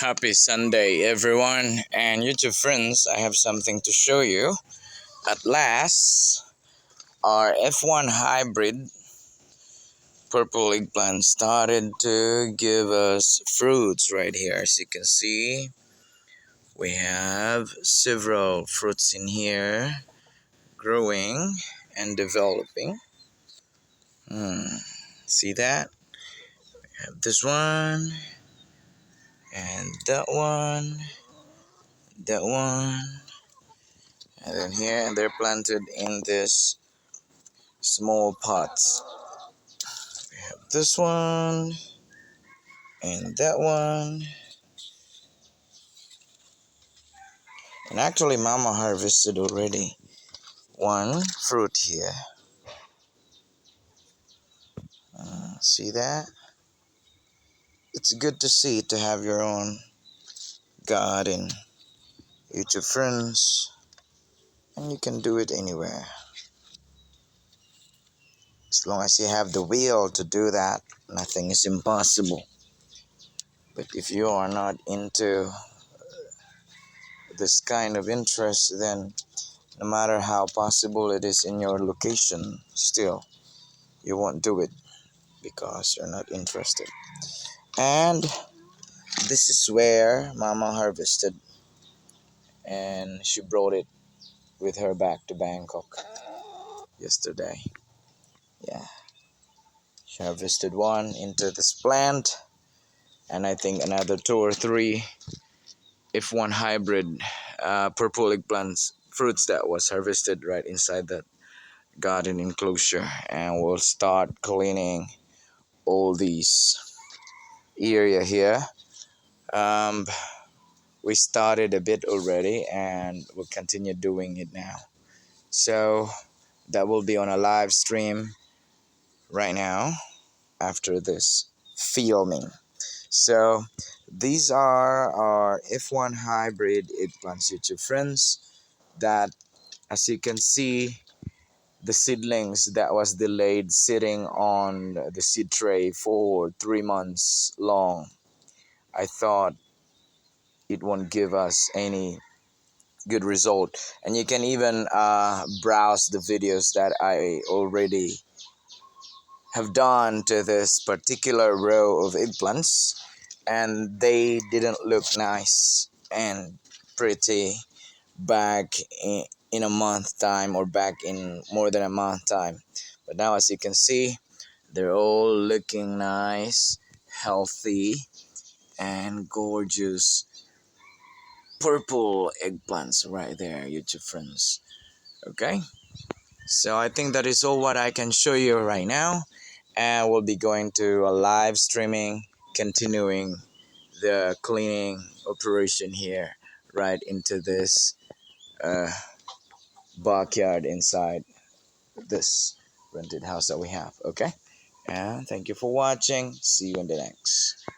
Happy Sunday, everyone, and YouTube friends. I have something to show you. At last, our F1 hybrid purple eggplant started to give us fruits right here. As you can see, we have several fruits in here growing and developing. See that? We have this one, and that one, and then here, and they're planted in this small pots. We have this one and that one. And actually Mama harvested already one fruit here. See that? It's good to see, to have your own garden, YouTube friends, and you can do it anywhere. As long as you have the will to do that, nothing is impossible. But if you are not into this kind of interest, then no matter how possible it is in your location, still you won't do it because you're not interested. And this is where Mama harvested, and she brought it with her back to Bangkok yesterday. Yeah, she harvested one into this plant, and I think another 2 or 3 F1 hybrid purple eggplants fruits that was harvested right inside that garden enclosure. And we'll start cleaning all these area here. We started a bit already, and we'll continue doing it now. So that will be on a live stream right now after this filming. So these are our F1 hybrid eggplants, YouTube friends, that, as you can see, the seedlings that was delayed sitting on the seed tray for 3 months long. I thought it won't give us any good result, and you can even browse the videos that I already have done to this particular row of eggplants, and they didn't look nice and pretty back in a month time, or back in more than a month time. But now, as you can see, they're all looking nice, healthy, and gorgeous purple eggplants right there, YouTube friends. Okay, so I think that is all what I can show you right now, and we'll be going to a live streaming, continuing the cleaning operation here right into this backyard inside this rented house that we have. Okay, and thank you for watching. See you in the next.